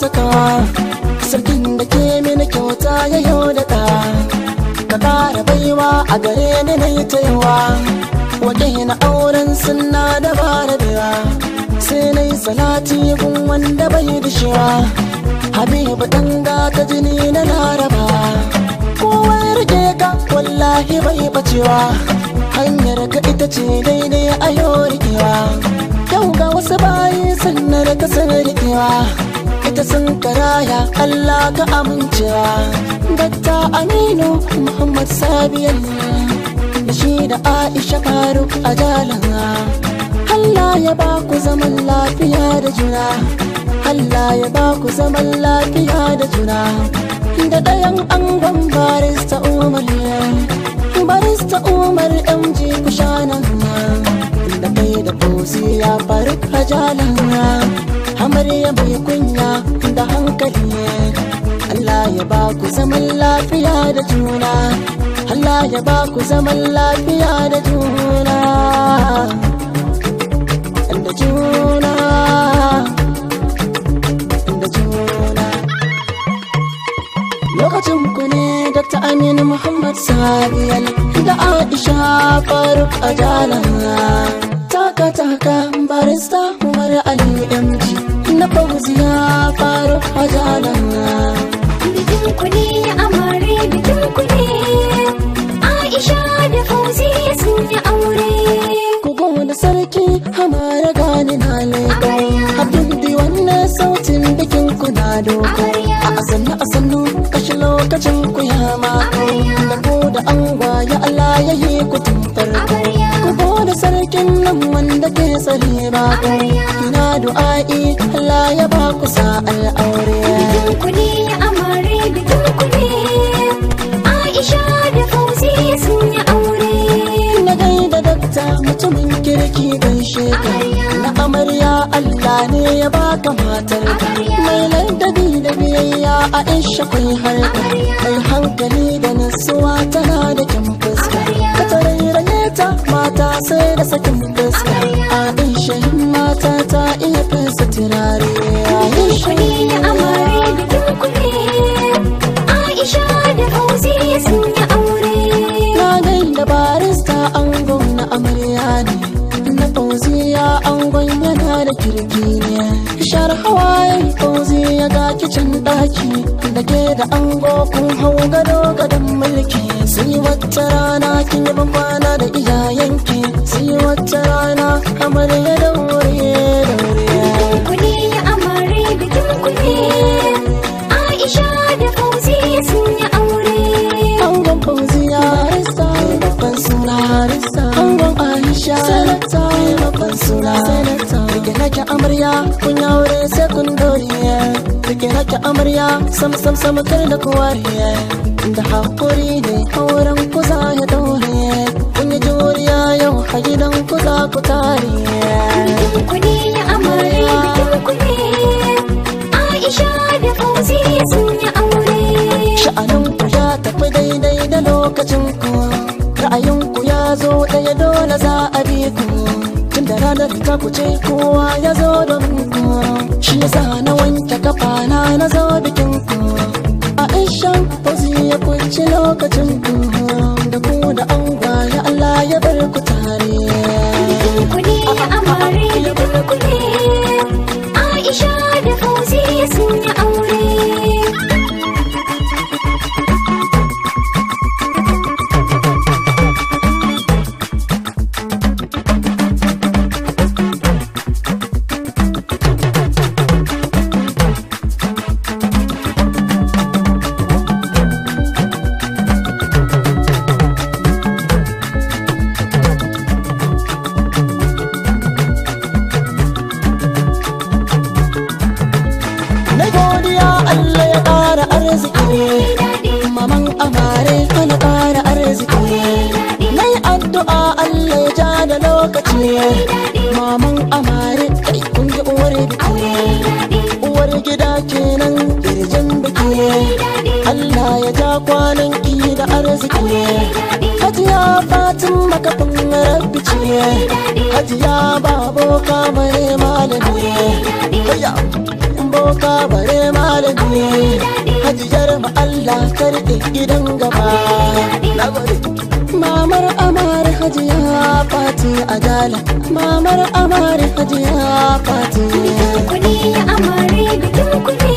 sakawa, sarkin da ke mini kyauta ya yaudata. Ka ƙara baiwa a gare ni na yi taiwa, waje na auren sunna da bara biya. Sai na yi salati gun wanda bai dishewa, Habibu ɗanga ta jini na Laraba. Kowa ya rike ka wallahi bai bacewa, hanyar ka ita ce daidai a yau rikewa. Yau ga wasu bayi sannan da kasar rikewa, ita sun karaya Allah ka amincewa. Dakta Aminu Muhammad Sabiyal da shi da Aisha Faruk a Jalanga. Allah ya ba ku zaman lafiya da juna, Allah ya ba ku zaman lafiya da juna. Da ɗayan angon barista Umar, barista Umar MG Kushanan, da kai da Fauziya Faruk a Jalanga. Amarya mai kunya da hankali, Allah ya ba ku zaman lafiya da juna, Allah ya ba ku zaman lafiya da juna, da juna, da juna. Lokacin ku ne Dr. Aminu Muhammad Sabiyal da Aisha Faruk a Jalanga. Taka taka barista Umar Ali MG na Fauziya Faruk a Jalanga. Bikin ku ne amare, bikin ku ne Aisha da Fauziya sun yi aure. Ku gode sarki Hamara gani na leko, Habibi wannan sautin bikin ku na doko. A sannu kashi lokacin ku ya mako, da ku da angwaye Allah ya yi ku tun farko. Ku gode sarkin nan wanda ke tsare bako, ina du'a'i Allah ya ba ku sa'ar aure. Bikin ku ne amare, bikin ku ne Aisha da Fauziya sun yi aure. Na gaida dakta mutumin kirki gaishe ka, na amarya Allah ne ya baka matar ka. Mai ladabi da biyayya Aisha kwai harka, mai hankali da nasuwa tana da kyan fuska. Ka tarairane ta mata sai da sakin fuska, Aisha yin mata ta iya fesa turare. Aisha ne amare, bikin ku ne Aisha da Fauziya sun yi aure. Na gaida barista angon na amarya ne, na Fauziya angon yana da kirki ne. Shar hawaye Fauziya ga kicin ɗaki, da ke da ango kun hau gado gadon mulki. Sai wata rana kin yi kwana da iyayenki, sai wata rana amarya daure daure. Bikin ku ne amare, bikin ku ne Aisha da Fauziya sun yi aure. Angon Fauziya barista babban suna barista, angon Aisha sanata babban suna sanata. Rike nake amarya kun yi aure sai kun dore, rike nake amarya sam sam sam kar da ku ware. Da hakuri ne auren ku za ya daure, kun yi juriya yau a gidan ku za ku tare. Bikin ku ne amare, bikin ku ne Aisha da Fauziya sun yi aure. Sha'anin ku ya tafi daidai da lokacin ku, ra'ayin ku ya zo ɗaya dole za a bi ku. Tun da ranar ta ku ce kowa ya zo don ku, shi yasa na wanke kafa na zo bikin ku. Aisha Fauziya kun ci lokacin ku, da ku da angwaye Allah ya bar ku tare. Bikin ku ne amare, bikin ku ne Aisha da Fauziya sun yi aure. Allah ya ƙara arziki, maman amare ana ƙara arziki. Nai addu'a Allah ya ja da lokaci, maman amare kai kun ji uwar biki, uwar gida kenan girjin biki. Allah ya ja kwanan ki da arziki, Hajiya Fatima kafin rabbi ce, Hajiya babo kamare malami. boka bare malami hajiyar mu Allah karɗe gidan gaba na gode mamar amar hajiya fati adala mamar amar hajiya fati kudi amare bikin kudi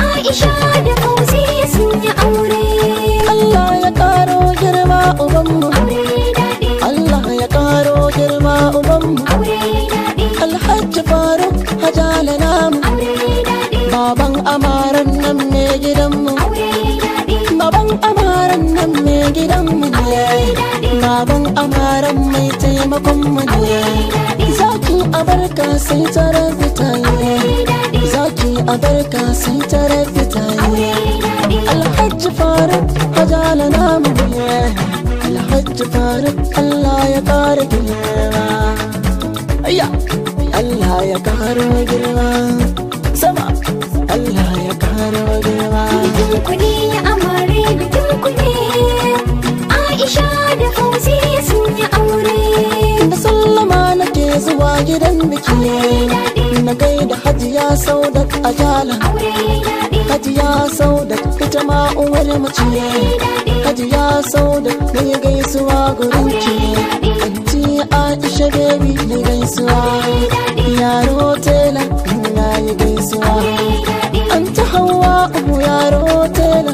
Aisha da Fauziya sun yi aure Allah ya karo girma ubanmu Allah ya karo girma ubanmu Alhaji Faruk hajala namu baban amaran nan me gidanmu baban amaran nan me gidanmu ne baban amaran mai taimakon mu ne zaki abarka sai tare fitaye zaki abarka sai tare fitaye Alhaji Faruk hajala namu ne Alhaji Faruk Allah ya kare girma ayya Allah ya karo girma sama Allah ya karo girma kudi amare bikin kudi Aisha da Fauziya sun yi aure da sallama nake zuwa gidan biki na gaida hajiya Saudat ajala hajiya Saudat ita ma uwar mace hajiya Saudat ne gaisuwa gurin ki anti Aisha baby ne gaisuwa yaro tela na yi gaisuwa anta Hauwa yaro tela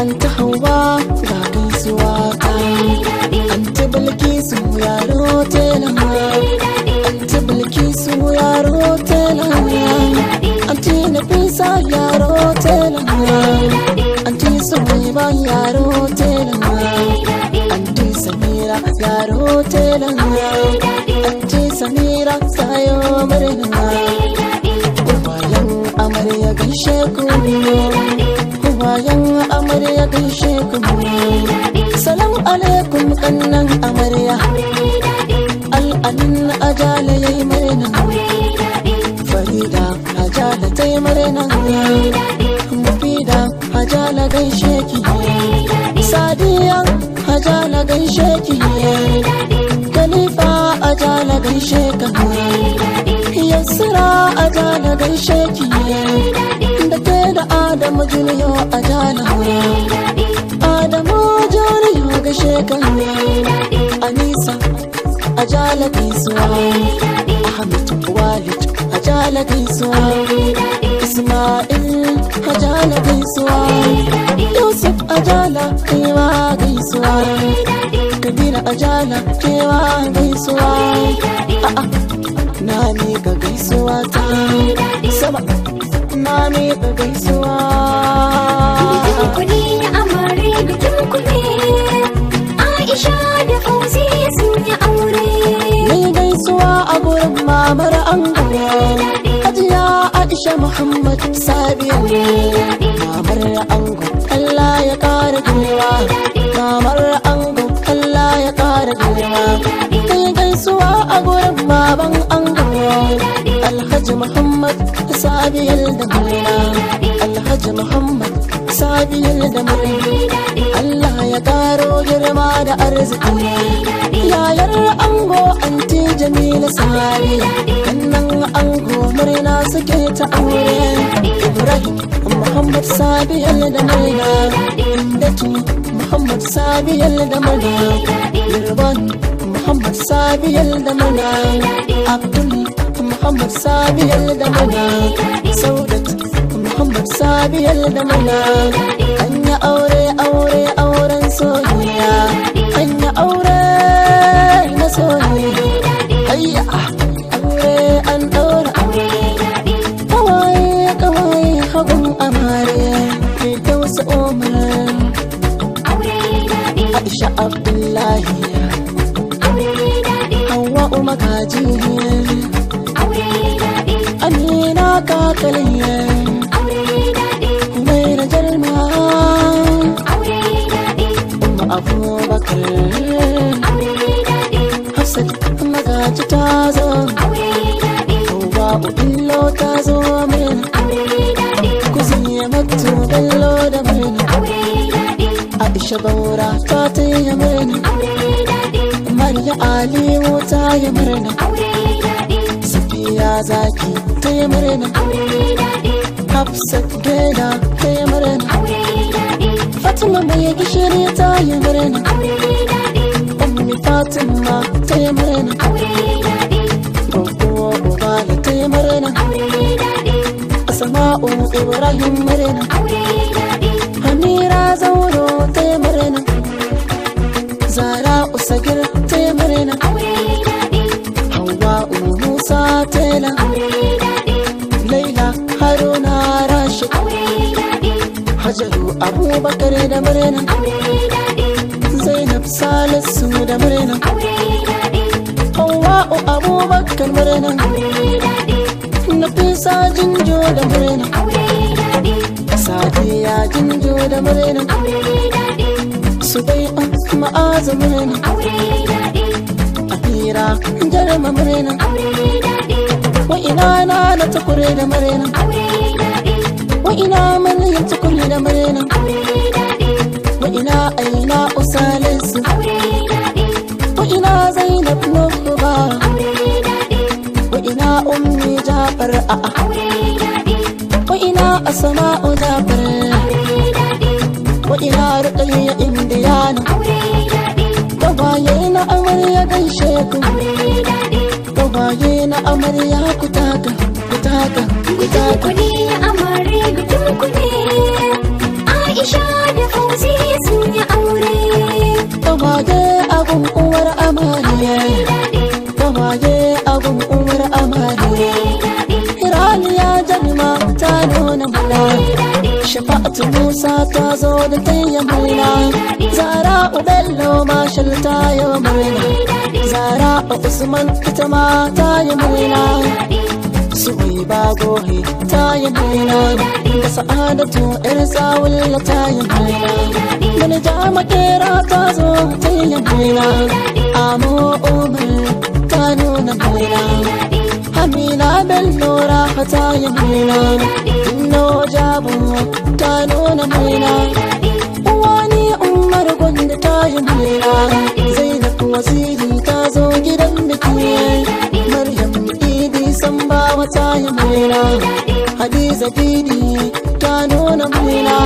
anta Hauwa ga gaisuwa ta anta Bilkisu yaro tela anta Bilkisu yaro tela anti Nafisa yaro tela anti Suwaiba yaro tela anti Samira yaro tela anti Samira sayo murna uwayen amarya gaishe ku uwayen amarya gaishe ku salam alaikum kannan amarya al'amin ajala yayi murna Farida ajala tayi murna Mufida ajala gaishe ki Sadiya ajala gaishe ki Khalifa ajala gaishe ka Yasira ajala gaishe ki da ke da Adamu Juniyo ajala Adamu Juniyo gaishe ka Anisa ajala gaisuwa Ahmed Walid ajala gaisuwa Ismail ajala gaisuwa Yusuf ajala kewa gaisuwa Kabira ajala kewa gaisuwa na miƙa gaisuwa ta sama na miƙa gaisuwa kudi amare bikin kudi Aisha da Fauziya sun yi aure ni gaisuwa a gurin mamar ango hajiya Aisha Muhammad Sabiya mamar ango Allah ya kara girma mamar ango Allah ya kara girma kai gaisuwa a gurin baban ango Alhaji Muhammad Sabiyal da murna Alhaji Muhammad Sabiyal da murna Allah ya karo girma da arziki yayar ango anti Jamila Sabiya kannan ango murna suke ta aure Ibrahim Muhammad Sabiyal da murna Indatu Muhammad Sabiyal da murna Lirban Muhammad Sabiyal da murna Abdul Muhammad Sabiyal da murna Saudat Muhammad Sabiyal da murna an yi auren soyayya an yi aure na soyayya hayya aure an daura aure kawai hagun amare Firdausa Umar Aisha Abdullahi Hawwa Magaji Amina Kakaliya Humaira Jarma Umma Abubakar Hafsat Magaji ta zo Hawwa Illo ta zo min Kuziya Matu Bello da murna Aisha Baura ta taya murna Mariya Aliyu ta yi murna Safiya zaki ta yi murna, Hafsat Geda ta yi murna, Fatima mai gishiri ta yi murna, Ummi Fatima ta yi murna, Gwaggo Ubala ta yi murna, Asma'u Ibrahim murna, Hamira Zauro ta yi murna, Zara Usagir ta yi murna, Hawwa'u Musa Tela, Laila Haruna Rashid, Hajaru Abubakar da murna, Zainab Salisu da murna, Hawwa'u Abubakar murna, Nafisa Jinjo da murna, Sadiya Jinjo da murna, Subai'a Ma'azu murna, Amira Jarma murna, wa'ina na Tukure da murna, wa'ina Maryam Tukure da murna, wa'ina Aina Usalisu, wa'ina Zainab Nuhuba, wa'ina Ummi Jafar a'a, wa'ina Asma'u Jafar, wa'ina Ruqayya Indiyana, gabaye na amarya gaishe ku, gabaye na amarya ku taka, ku taka, ku taka. Ku ne amare bikin ku ne, Aisha da Fauziya sun yi aure. Gabaye abun uwar amariya, gabaye abun uwar amariya, Raliya Jalma ta nuna mula, Shafa'atu Musa ta zo da tayyan murna, Zara Bello Mashal ta yi murna, Zara Usman ita ma ta yi murna, Suwaiba Gohe ta yi murna, da Sa'adatu ƴar Sawulla ta yi murna, Manaja Makera ta zo ta yi murna, Amo Umar ta nuna murna, Amina Bello Raha ta yi murna, Inno Jabo ta nuna murna, Uwani Umar Gwanda ta yi murna, Zainab Waziri ta zo gidan biki, Maryam Idi Sambawa ta yi murna, Hadiza Didi ta nuna murna,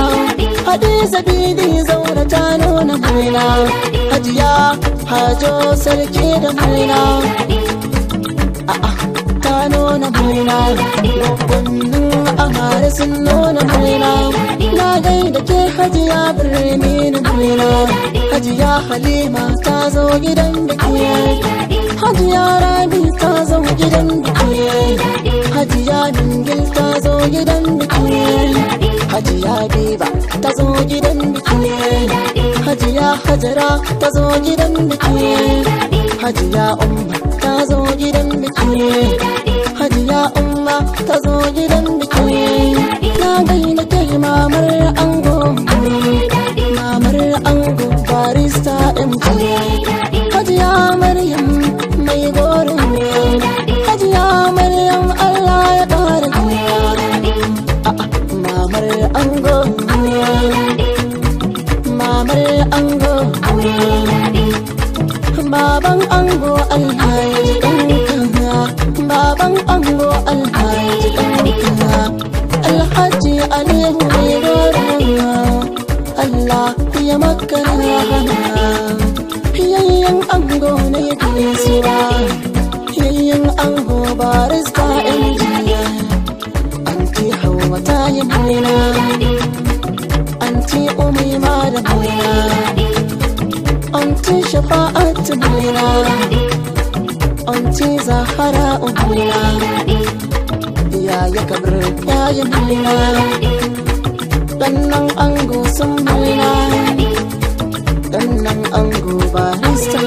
Hadiza Didi Zaura ta nuna murna, Hajiya Hajo Sarki da murna, ta nuna murna, Gwaggonnin amare sun nuna murna, na gaida ke Hajiya Birnin murna, Hajiya Halima ta zo gidan biki, Hajiya Rabi ta zo gidan biki, Hajiya Mingil ta zo gidan biki, Hajiya Biba ta zo gidan biki, Hajiya Hajara ta zo gidan biki, Hajiya Umma ta zo gidan biki, Hajiya Umma ta zo gidan biki, na gaida ke mamar ango, mamar ango barista MJ, Hajiya Maryam mai gorin, Hajiya Maryam Allah ya ƙara mamar ango, mamar ango, baban ango Allah ya ji ɗanka, baban ango Allah ya ji ɗanka, Alhaji Aliyu mai gorin, Allah ya maka rahama, yayyan ango na ya gaisuwa, yayyan ango barista MJ, Anti Hauwa ta yi murna, Anti Umaima da murna, Anti Shafa'atu murna, Anti Zahara murna, Yaya Kabir ya yi murna, ɗannan ango sun murna, ɗannan ango barista